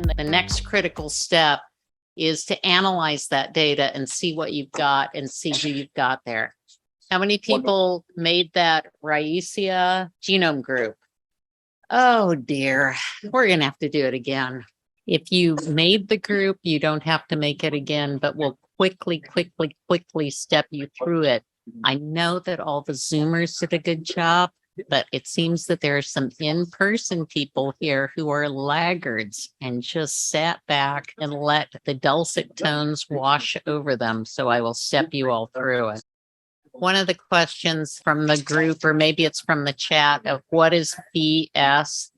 then the next critical step is to analyze that data and see what you've got and see who you've got there. How many people made that Ricea genome group? Oh dear, we're going to have to do it again. If you made the group, you don't have to make it again, but we'll quickly step you through it. I know that all the Zoomers did a good job, but it seems that there are some in-person people here who are laggards and just sat back and let the dulcet tones wash over them. So I will step you all through it. One of the questions from the group, or maybe it's from the chat, of what is BS?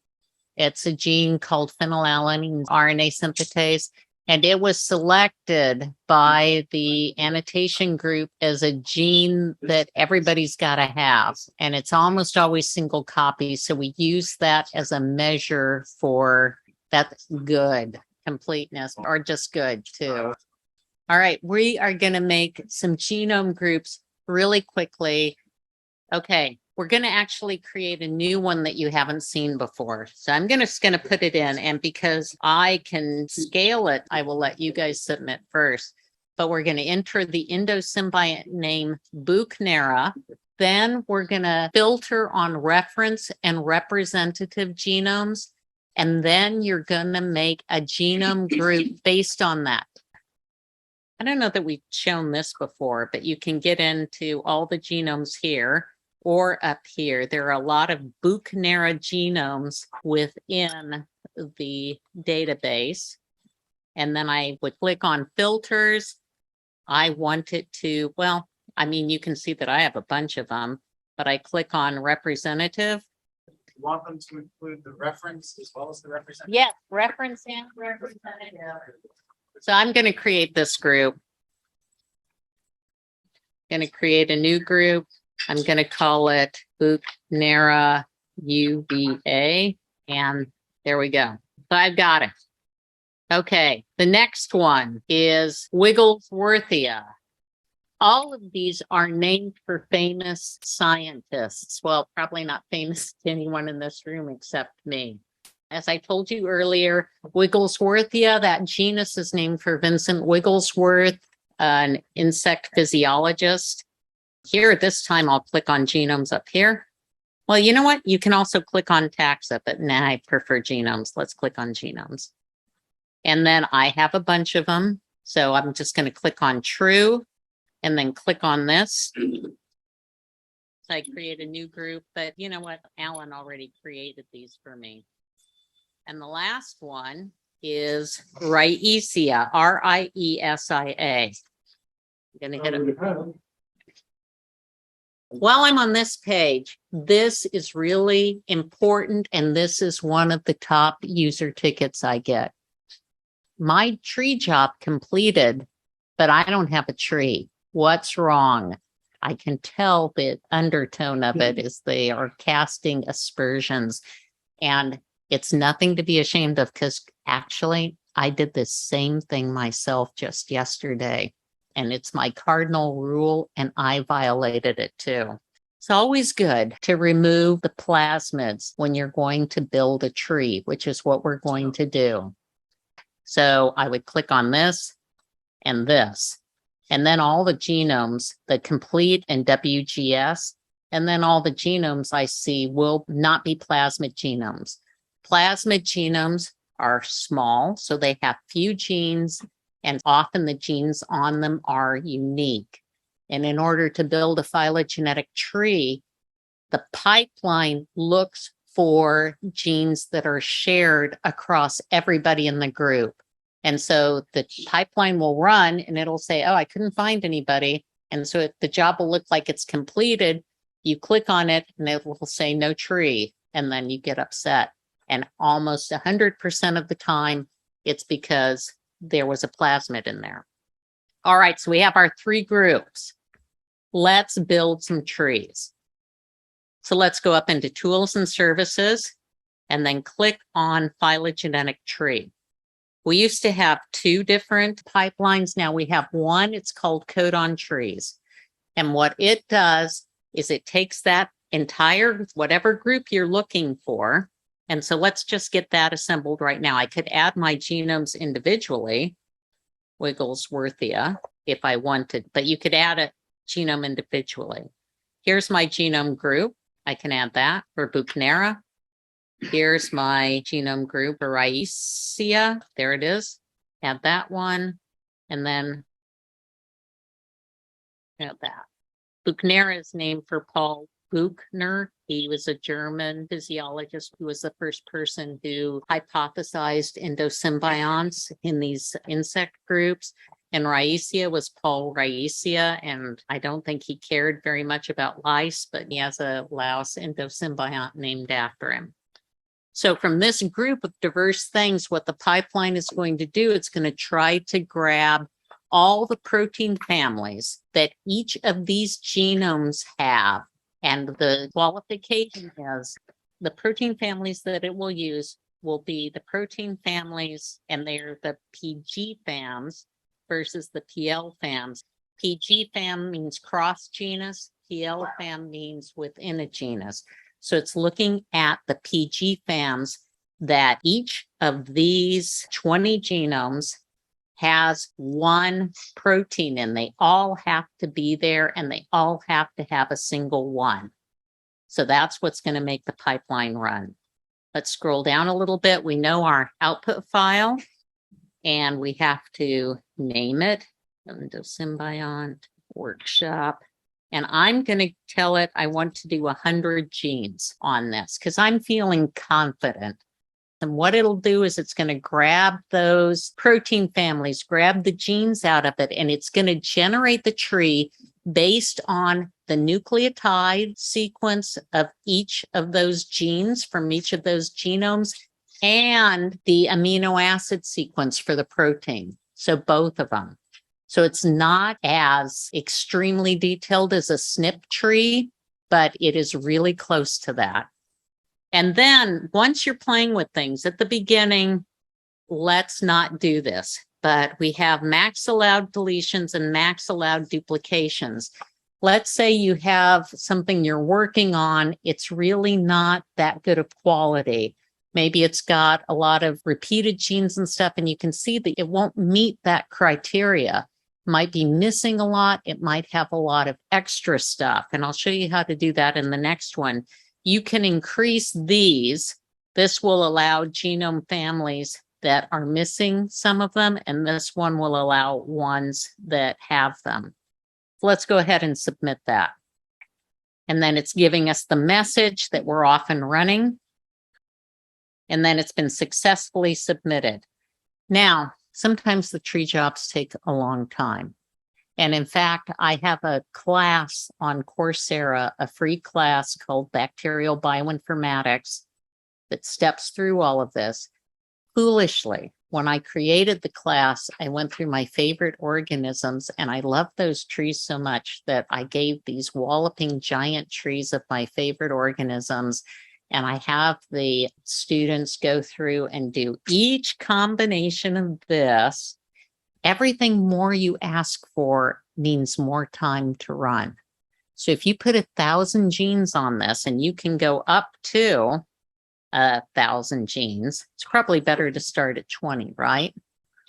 It's a gene called phenylalanine RNA synthetase, and it was selected by the annotation group as a gene that everybody's got to have, and it's almost always single copy. So we use that as a measure for that's good completeness, or just good too. All right, we are going to make some genome groups really quickly. Okay, we're going to actually create a new one that you haven't seen before. So I'm just going to put it in, and because I can scale it, I will let you guys submit first. But we're going to enter the endosymbiont name Buchnera. Then we're going to filter on reference and representative genomes. And then you're going to make a genome group based on that. I don't know that we've shown this before, but you can get into all the genomes here or up here. There are a lot of Buchnera genomes within the database. And then I would click on filters. I want it to, well, I mean, you can see that I have a bunch of them, but I click on representative. You want them to include the reference as well as the representative? Yeah, reference and representative. So I'm going to create this group. I'm going to create a new group. I'm going to call it Buchnera UVA. And there we go. So I've got it. Okay. The next one is Wigglesworthia. All of these are named for famous scientists. Well, probably not famous to anyone in this room except me. As I told you earlier, Wigglesworthia, that genus is named for Vincent Wigglesworth, an insect physiologist. Here, this time, I'll click on genomes up here. Well, you know what? You can also click on taxa, but nah, I prefer genomes. Let's click on genomes. And then I have a bunch of them. So I'm just going to click on true and then click on this. So I create a new group, but you know what? Alan already created these for me. And the last one is Ricea, R-I-E-S-I-A. I'm going to hit it. While I'm on this page, this is really important, and this is one of the top user tickets I get. My tree job completed, but I don't have a tree. What's wrong? I can tell the undertone of it is they are casting aspersions, and it's nothing to be ashamed of, because actually I did the same thing myself just yesterday, and it's my cardinal rule, and I violated it too. It's always good to remove the plasmids when you're going to build a tree, which is what we're going to do. So I would click on this and this, and then all the genomes, the complete and WGS, and then all the genomes I see will not be plasmid genomes. Plasmid genomes are small, so they have few genes, and often the genes on them are unique. And in order to build a phylogenetic tree, the pipeline looks for genes that are shared across everybody in the group. And so the pipeline will run and it'll say, oh, I couldn't find anybody. And so the job will look like it's completed. You click on it and it will say no tree, and then you get upset. And almost 100% of the time, it's because there was a plasmid in there. All right, so we have our three groups. Let's build some trees. So let's go up into Tools and Services, and then click on Phylogenetic Tree. We used to have two different pipelines. Now we have one. It's called Codon Trees. And what it does is it takes that entire, whatever group you're looking for, And so let's just get that assembled right now. I could add my genomes individually, Wigglesworthia, if I wanted, but you could add a genome individually. Here's my genome group. I can add that for Buchnera. Here's my genome group, Ricea. There it is. Add that one. And then add that. Buchnera is named for Paul Buchner. He was a German physiologist who was the first person who hypothesized endosymbionts in these insect groups. And Ricea was Paul Ricea, and I don't think he cared very much about lice, but he has a louse endosymbiont named after him. So from this group of diverse things, what the pipeline is going to do, it's going to try to grab all the protein families that each of these genomes have. And the qualification is the protein families that it will use will be the protein families, and they're the PG fams versus the PL fams. PG fam means cross genus, PL fam means within a genus. So it's looking at the PG fams that each of these 20 genomes has one protein, and they all have to be there, and they all have to have a single one. So that's what's going to make the pipeline run. Let's scroll down a little bit. We know our output file, and we have to name it Endosymbiont Workshop. And I'm going to tell it I want to do 100 genes on this because I'm feeling confident. And what it'll do is it's going to grab those protein families, grab the genes out of it, and it's going to generate the tree based on the nucleotide sequence of each of those genes from each of those genomes and the amino acid sequence for the protein. So both of them. So it's not as extremely detailed as a SNP tree, but it is really close to that. And then once you're playing with things at the beginning, let's not do this, but we have max allowed deletions and max allowed duplications. Let's say you have something you're working on. It's really not that good of quality. Maybe it's got a lot of repeated genes and stuff, and you can see that it won't meet that criteria. Might be missing a lot. It might have a lot of extra stuff. And I'll show you how to do that in the next one. You can increase these. This will allow genome families that are missing some of them, and this one will allow ones that have them. So let's go ahead and submit that. And then it's giving us the message that we're off and running. And then it's been successfully submitted. Now, sometimes the tree jobs take a long time. And in fact, I have a class on Coursera, a free class called Bacterial Bioinformatics that steps through all of this. Foolishly, when I created the class, I went through my favorite organisms, and I love those trees so much that I gave these walloping giant trees of my favorite organisms. And I have the students go through and do each combination of this. Everything more you ask for means more time to run. So if you put 1,000 genes on this, and you can go up to 1,000 genes, it's probably better to start at 20, right?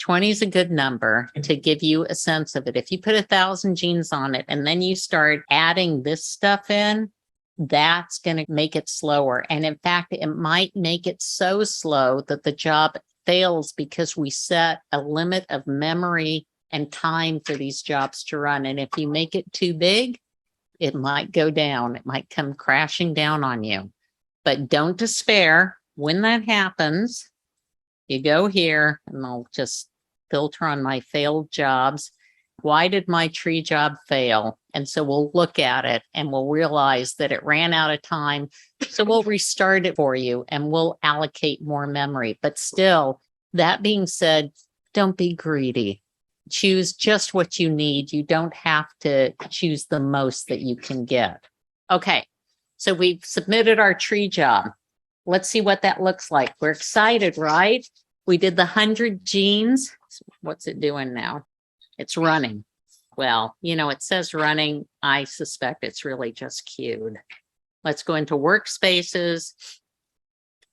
20 is a good number to give you a sense of it. If you put 1,000 genes on it and then you start adding this stuff in, that's going to make it slower. And in fact, it might make it so slow that the job fails because we set a limit of memory and time for these jobs to run. And if you make it too big, it might go down. It might come crashing down on you. But don't despair. When that happens, you go here, and I'll just filter on my failed jobs. Why did my tree job fail? And so we'll look at it and we'll realize that it ran out of time. So we'll restart it for you and we'll allocate more memory. But still, that being said, don't be greedy. Choose just what you need. You don't have to choose the most that you can get. Okay, so we've submitted our tree job. Let's see what that looks like. We're excited, right? We did the 100 genes. What's it doing now? It's running. Well, you know, it says running. I suspect it's really just queued. Let's go into workspaces.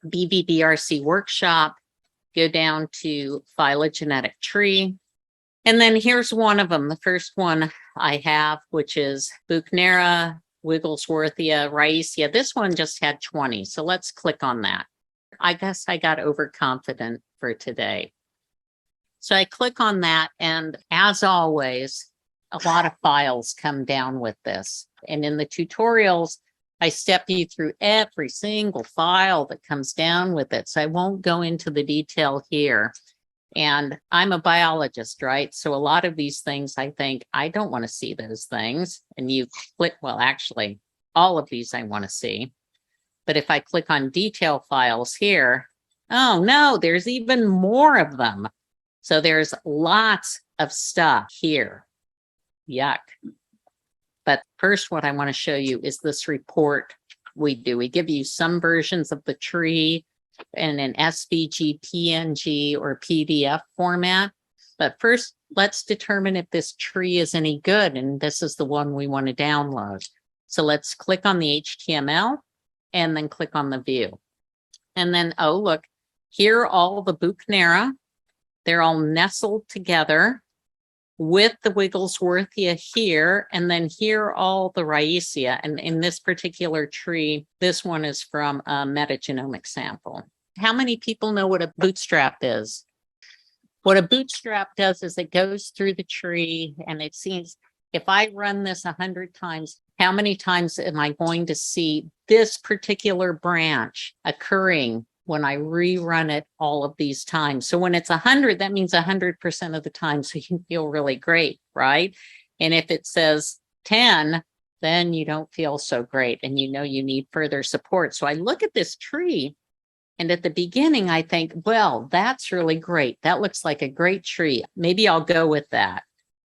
BV-BRC workshop, go down to phylogenetic tree. And then here's one of them. The first one I have, which is Buchnera, Wigglesworthia, Raicea. This one just had 20. So let's click on that. I guess I got overconfident for today. So I click on that, and as always, a lot of files come down with this. And in the tutorials, I step you through every single file that comes down with it. So I won't go into the detail here. And I'm a biologist, right? So a lot of these things, I think, I don't want to see those things. And you click, well, actually, all of these I want to see. But if I click on detail files here, oh no, there's even more of them. So there's lots of stuff here. Yuck. But first, what I want to show you is this report we do. We give you some versions of the tree in an SVG, PNG, or PDF format. But first, let's determine if this tree is any good. And this is the one we want to download. So let's click on the HTML and then click on the view. And then, oh, look, here are all the Buchnera. They're all nestled together with the Wigglesworthia here, and then here all the Raicea. And in this particular tree, this one is from a metagenomic sample. How many people know what a bootstrap is? What a bootstrap does is it goes through the tree, and it seems if I run this 100 times, how many times am I going to see this particular branch occurring when I rerun it all of these times? So when it's 100, that means 100% of the time. So you feel really great, right? And if it says 10, then you don't feel so great and you know you need further support. So I look at this tree, and at the beginning, I think, well, that's really great. That looks like a great tree. Maybe I'll go with that.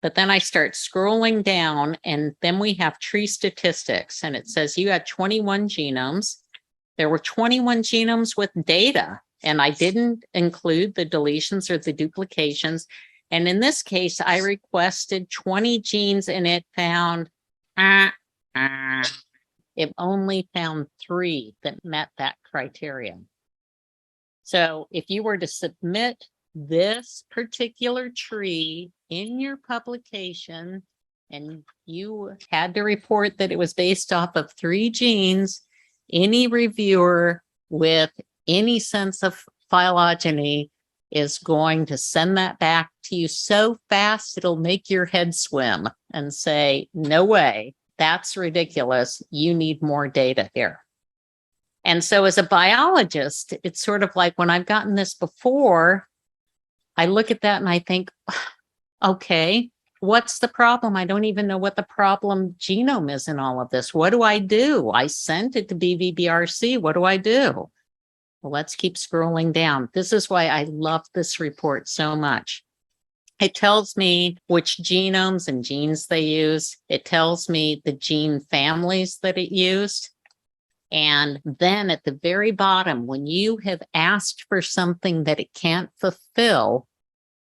But then I start scrolling down, and then we have tree statistics, and it says you had 21 genomes. There were 21 genomes with data, and I didn't include the deletions or the duplications. And in this case, I requested 20 genes, and it found, it only found 3 that met that criteria. So if you were to submit this particular tree in your publication, and you had to report that it was based off of 3 genes, any reviewer with any sense of phylogeny is going to send that back to you so fast it'll make your head swim and say, no way, that's ridiculous. You need more data here. And so as a biologist, it's sort of like when I've gotten this before, I look at that and I think, okay, what's the problem? I don't even know what the problem genome is in all of this. What do? I sent it to BV-BRC. What do I do? Well, let's keep scrolling down. This is why I love this report so much. It tells me which genomes and genes they use. It tells me the gene families that it used. And then at the very bottom, when you have asked for something that it can't fulfill,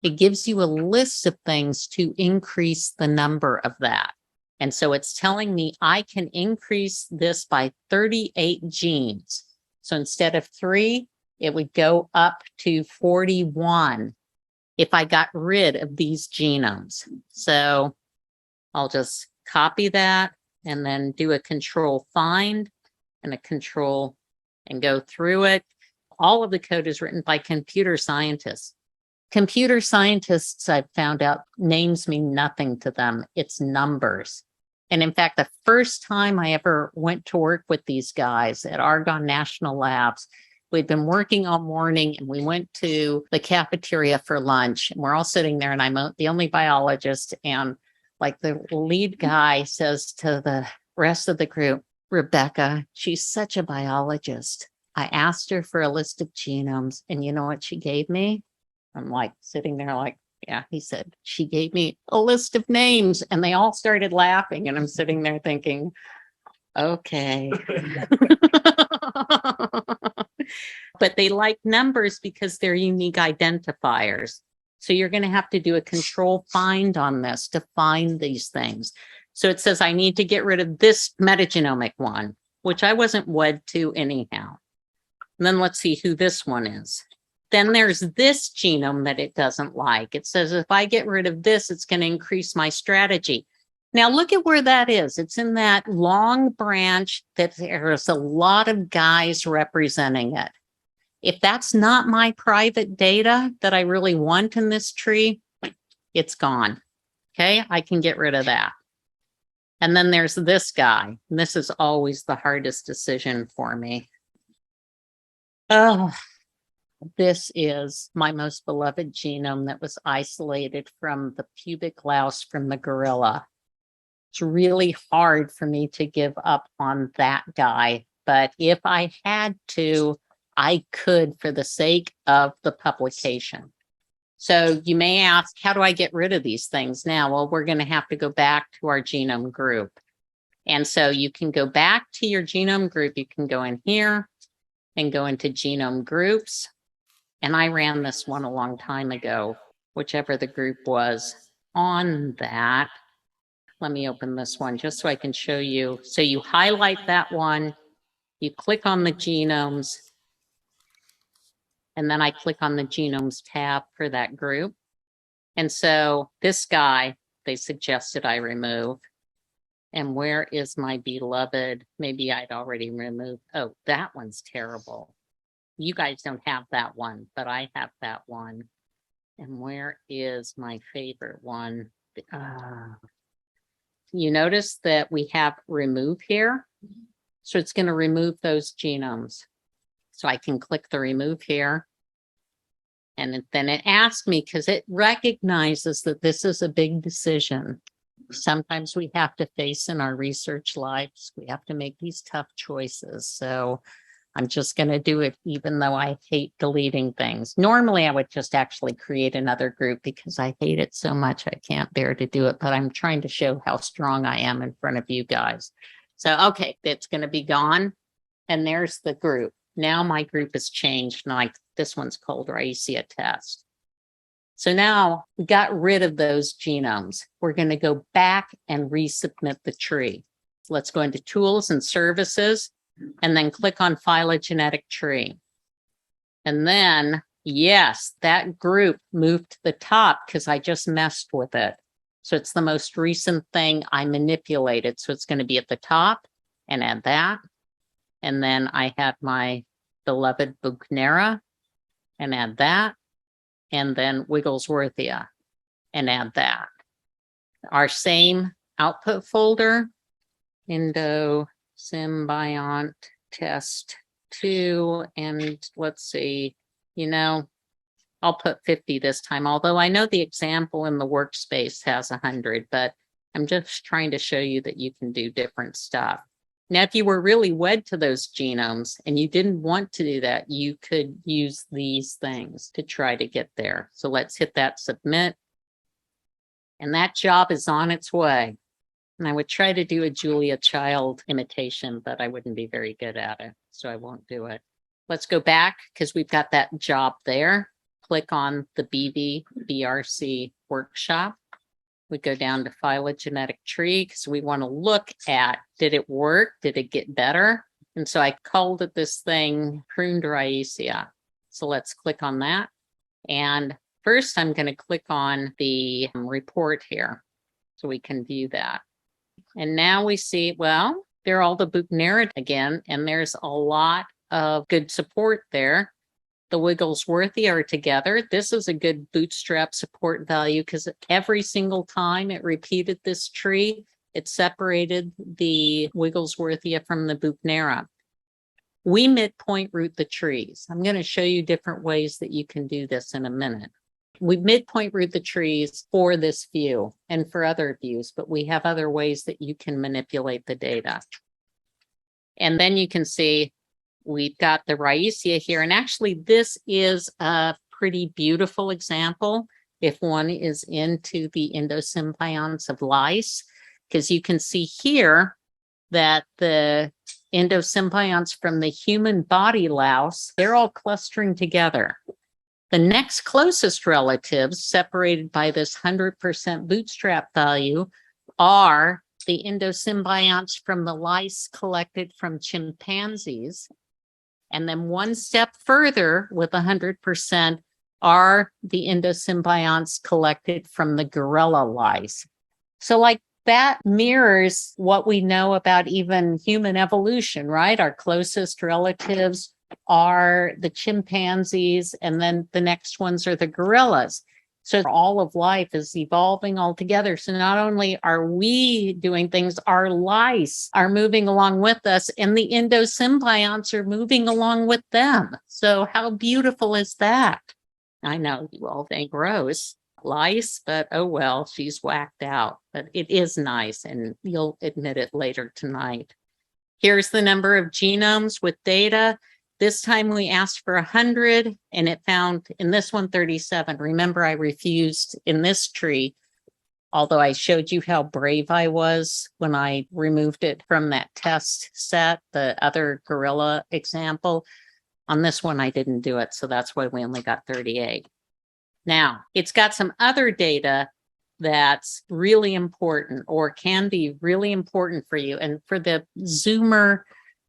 it gives you a list of things to increase the number of that. And so it's telling me I can increase this by 38 genes. So instead of 3, it would go up to 41 if I got rid of these genomes. So I'll just copy that and then do a control find and a control and go through it. All of the code is written by computer scientists. Computer scientists, I've found out, names mean nothing to them. It's numbers. And in fact, the first time I ever went to work with these guys at Argonne National Labs, we'd been working all morning and we went to the cafeteria for lunch. And we're all sitting there and I'm the only biologist. And like the lead guy says to the rest of the group, Rebecca, she's such a biologist. I asked her for a list of genomes, and you know what she gave me? I'm like sitting there like, yeah, he said, she gave me a list of names, and they all started laughing. And I'm sitting there thinking, okay. But they like numbers because they're unique identifiers. So you're going to have to do a control find on this to find these things. So it says I need to get rid of this metagenomic one, which I wasn't wed to anyhow. And then let's see who this one is. Then there's this genome that it doesn't like. It says, if I get rid of this, it's going to increase my strategy. Now look at where that is. It's in that long branch that there's a lot of guys representing it. If that's not my private data that I really want in this tree, it's gone. Okay, I can get rid of that. And then there's this guy. And this is always the hardest decision for me. Oh, this is my most beloved genome that was isolated from the pubic louse from the gorilla. It's really hard for me to give up on that guy. But if I had to, I could for the sake of the publication. So you may ask, how do I get rid of these things now? Well, we're going to have to go back to our genome group. And so you can go back to your genome group. You can go in here and go into genome groups. And I ran this one a long time ago, whichever the group was on that. Let me open this one just so I can show you. So you highlight that one, you click on the genomes, and then I click on the genomes tab for that group. And so this guy, they suggested I remove. And where is my beloved? Maybe I'd already removed. Oh, that one's terrible. You guys don't have that one, but I have that one. And where is my favorite one? You notice that we have remove here. So it's going to remove those genomes. So I can click the remove here. And then it asks me, because it recognizes that this is a big decision. Sometimes we have to face in our research lives, we have to make these tough choices. So I'm just going to do it, even though I hate deleting things. Normally, I would just actually create another group because I hate it so much. I can't bear to do it, but I'm trying to show how strong I am in front of you guys. So, okay, it's going to be gone. And there's the group. Now my group has changed. And like this one's called Ricea test. So now we got rid of those genomes. We're going to go back and resubmit the tree. Let's go into tools and services and then click on phylogenetic tree. And then, yes, that group moved to the top because I just messed with it. So it's the most recent thing I manipulated. So it's going to be at the top and add that. And then I have my beloved Buchnera and add that. And then Wigglesworthia and add that. Our same output folder, Endosymbiont test 2. And let's see, I'll put 50 this time, although I know the example in the workspace has 100, but I'm just trying to show you that you can do different stuff. Now, if you were really wed to those genomes and you didn't want to do that, you could use these things to try to get there. So let's hit that submit. And that job is on its way. And I would try to do a Julia Child imitation, but I wouldn't be very good at it. So I won't do it. Let's go back because we've got that job there. Click on the BV-BRC workshop. We go down to phylogenetic tree because we want to look at, did it work? Did it get better? And so I called it this thing pruned Ricea. So let's click on that. And first I'm going to click on the report here so we can view that. And now we see, well, there are all the Buchnera again, and there's a lot of good support there. The Wigglesworthia are together. This is a good bootstrap support value because every single time it repeated this tree, it separated the Wigglesworthia from the Buchnera. We midpoint root the trees. I'm going to show you different ways that you can do this in a minute. We midpoint root the trees for this view and for other views, but we have other ways that you can manipulate the data. And then you can see we've got the Ricea here. And actually, this is a pretty beautiful example if one is into the endosymbionts of lice, because you can see here that the endosymbionts from the human body louse, they're all clustering together. The next closest relatives, separated by this 100% bootstrap value, are the endosymbionts from the lice collected from chimpanzees. And then one step further with 100% are the endosymbionts collected from the gorilla lice. So like that mirrors what we know about even human evolution, right? Our closest relatives are the chimpanzees, and then the next ones are the gorillas. So all of life is evolving all together. So not only are we doing things, our lice are moving along with us, and the endosymbionts are moving along with them. So how beautiful is that? I know you all think gross lice, but oh well, she's whacked out. But it is nice, and you'll admit it later tonight. Here's the number of genomes with data. This time we asked for 100, and it found in this one 37. Remember, I refused in this tree, although I showed you how brave I was when I removed it from that test set, the other gorilla example. On this one, I didn't do it, so that's why we only got 38. Now, it's got some other data that's really important or can be really important for you. And for the Zoomer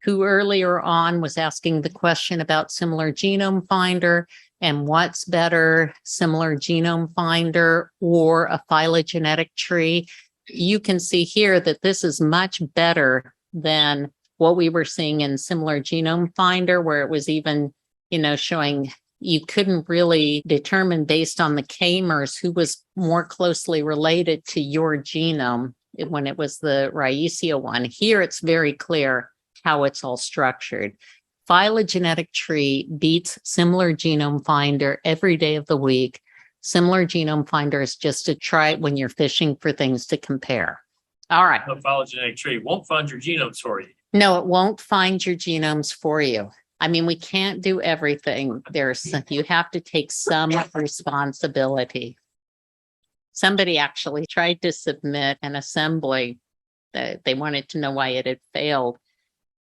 who earlier on was asking the question about similar genome finder and what's better, similar genome finder or a phylogenetic tree, you can see here that this is much better than what we were seeing in similar genome finder, where it was even, showing you couldn't really determine based on the k-mers who was more closely related to your genome when it was the Ricea one. Here, it's very clear how it's all structured. Phylogenetic tree beats similar genome finder every day of the week. Similar genome finder is just to try it when you're fishing for things to compare. All right. The phylogenetic tree won't find your genomes for you. No, it won't find your genomes for you. I mean, we can't do everything. You have to take some responsibility. Somebody actually tried to submit an assembly that they wanted to know why it had failed.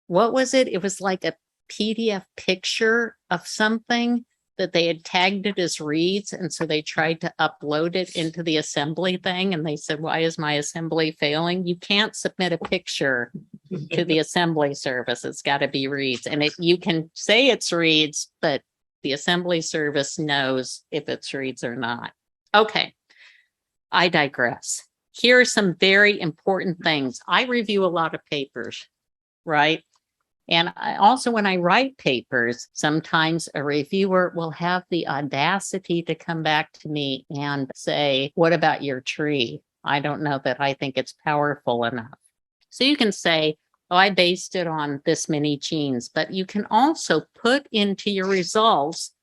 What was it? It was like a PDF picture of something that they had tagged it as reads. And so they tried to upload it into the assembly thing. And they said, why is my assembly failing? You can't submit a picture to the assembly service. It's got to be reads. And you can say it's reads, but the assembly service knows if it's reads or not. Okay, I digress. Here are some very important things. I review a lot of papers, right? And also when I write papers, sometimes a reviewer will have the audacity to come back to me and say, what about your tree? I don't know that I think it's powerful enough. So you can say, oh, I based it on this many genes, but you can also put into your results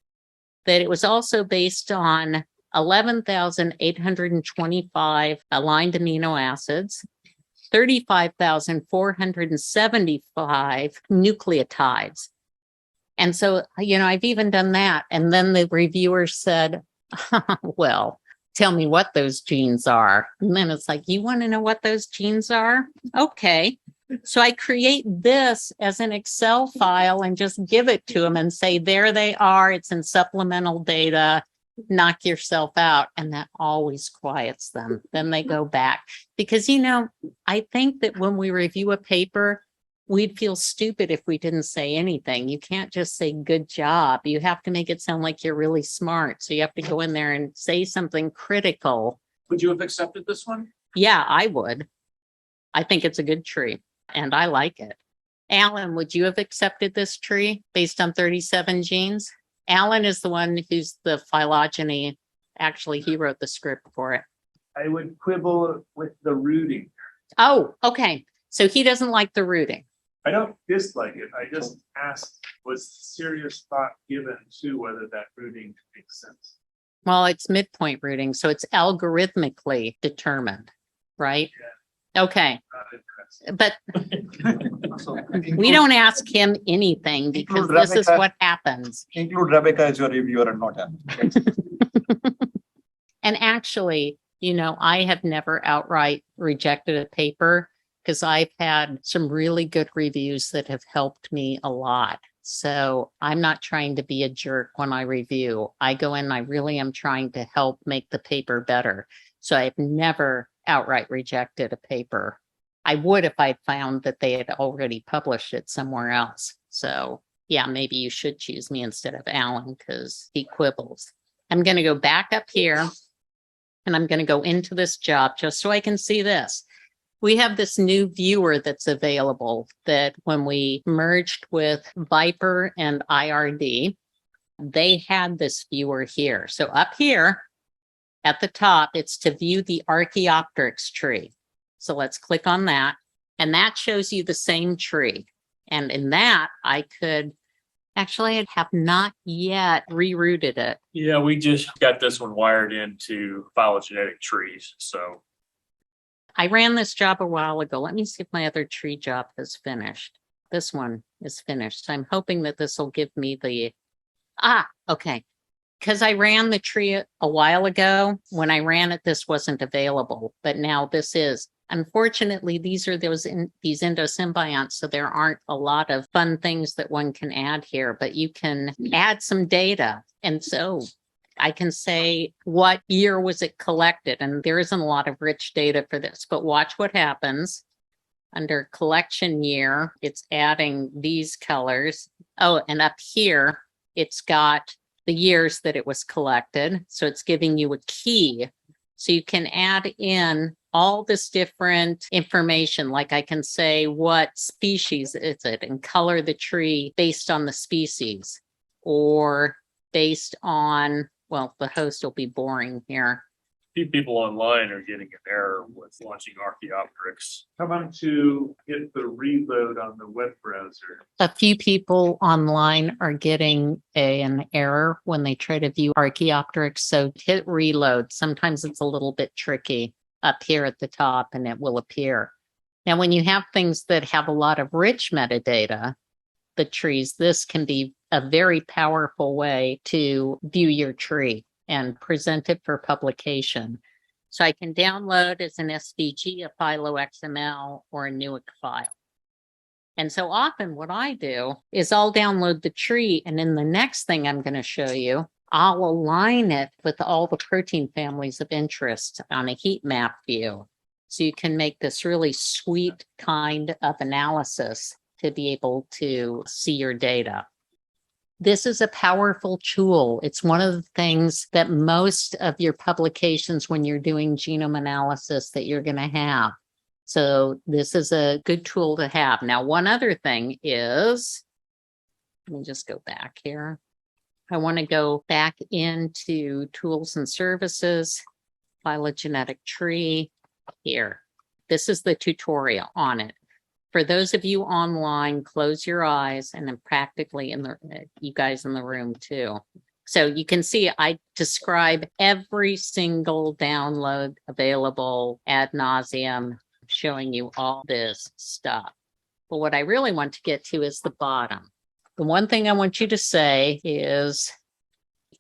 that it was also based on 11,825 aligned amino acids, 35,475 nucleotides. And so, I've even done that. And then the reviewer said, well, tell me what those genes are. And then it's like, you want to know what those genes are? Okay. So I create this as an Excel file and just give it to them and say, there they are. It's in supplemental data. Knock yourself out. And that always quiets them. Then they go back because, I think that when we review a paper, we'd feel stupid if we didn't say anything. You can't just say good job. You have to make it sound like you're really smart. So you have to go in there and say something critical. Would you have accepted this one? Yeah, I would. I think it's a good tree and I like it. Alan, would you have accepted this tree based on 37 genes? Alan is the one who's the phylogeny. Actually, he wrote the script for it. I would quibble with the rooting. Oh, okay. So he doesn't like the rooting. I don't dislike it. I just asked, was serious thought given to whether that rooting makes sense? Well, it's midpoint rooting, so it's algorithmically determined, right? Yeah. Okay. Not But we don't ask him anything because this is what happens. Include Rebecca as your reviewer and not him. And actually, I have never outright rejected a paper because I've had some really good reviews that have helped me a lot. So I'm not trying to be a jerk when I review. I go in, I really am trying to help make the paper better. So I've never outright rejected a paper. I would if I found that they had already published it somewhere else. So, Yeah, maybe you should choose me instead of Alan because he quibbles. I'm going to go back up here and I'm going to go into this job just so I can see this. We have this new viewer that's available that when we merged with Viper and IRD, they had this viewer here. So up here at the top, it's to view the Archaeopteryx tree. So let's click on that. And that shows you the same tree. And in that, I could actually, I have not yet rerouted it. Yeah, we just got this one wired into phylogenetic trees, so. I ran this job a while ago. Let me see if my other tree job has finished. This one is finished. So I'm hoping that this will give me the, okay. Because I ran the tree a while ago. When I ran it, this wasn't available, but now this is. Unfortunately, these are these endosymbionts, so there aren't a lot of fun things that one can add here, but you can add some data. And so I can say, what year was it collected? And there isn't a lot of rich data for this, but watch what happens. Under collection year, it's adding these colors. Oh, and up here, it's got the years that it was collected. So it's giving you a key. So you can add in all this different information. Like I can say, what species is it, and color the tree based on the species, or based on, well, the host will be boring here. Few people online are getting an error with launching Archaeopteryx. Come on to hit the reload on the web browser. A few people online are getting an error when they try to view Archaeopteryx. So hit reload. Sometimes it's a little bit tricky up here at the top and it will appear. Now, when you have things that have a lot of rich metadata, the trees, this can be a very powerful way to view your tree and present it for publication. So I can download as an SVG, a PhyloXML, or a Newick file. And so often what I do is I'll download the tree, and in the next thing I'm going to show you, I'll align it with all the protein families of interest on a heat map view. So you can make this really sweet kind of analysis to be able to see your data. This is a powerful tool. It's one of the things that most of your publications, when you're doing genome analysis, that you're going to have. So this is a good tool to have. Now, one other thing is, let me just go back here. I want to go back into tools and services, phylogenetic tree here. This is the tutorial on it. For those of you online, close your eyes, and then practically you guys in the room too. So you can see I describe every single download available ad nauseum, showing you all this stuff. But what I really want to get to is the bottom. The one thing I want you to say is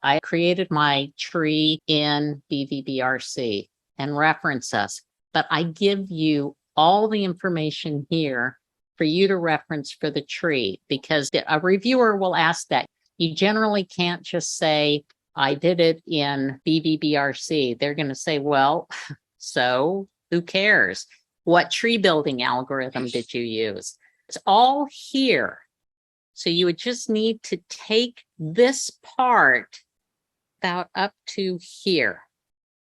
I created my tree in BV-BRC and reference us, but I give you all the information here for you to reference for the tree, because a reviewer will ask that. You generally can't just say, I did it in BV-BRC. They're going to say, well, so who cares? What tree building algorithm did you use? It's all here. So you would just need to take this part about up to here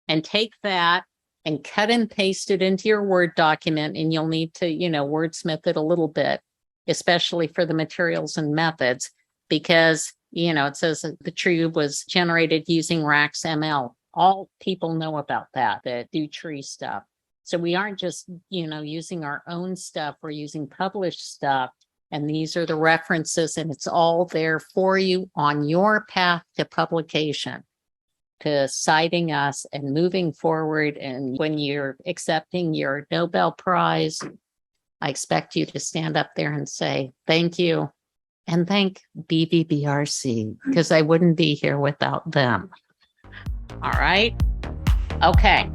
and take that and cut and paste it into your Word document. And you'll need to, wordsmith it a little bit, especially for the materials and methods, because, it says that the tree was generated using RaxML. All people know about that do tree stuff. So we aren't just, using our own stuff. We're using published stuff. And these are the references, and it's all there for you on your path to publication, to citing us and moving forward. And when you're accepting your Nobel Prize, I expect you to stand up there and say, thank you. And thank BV-BRC, because I wouldn't be here without them. All right. Okay.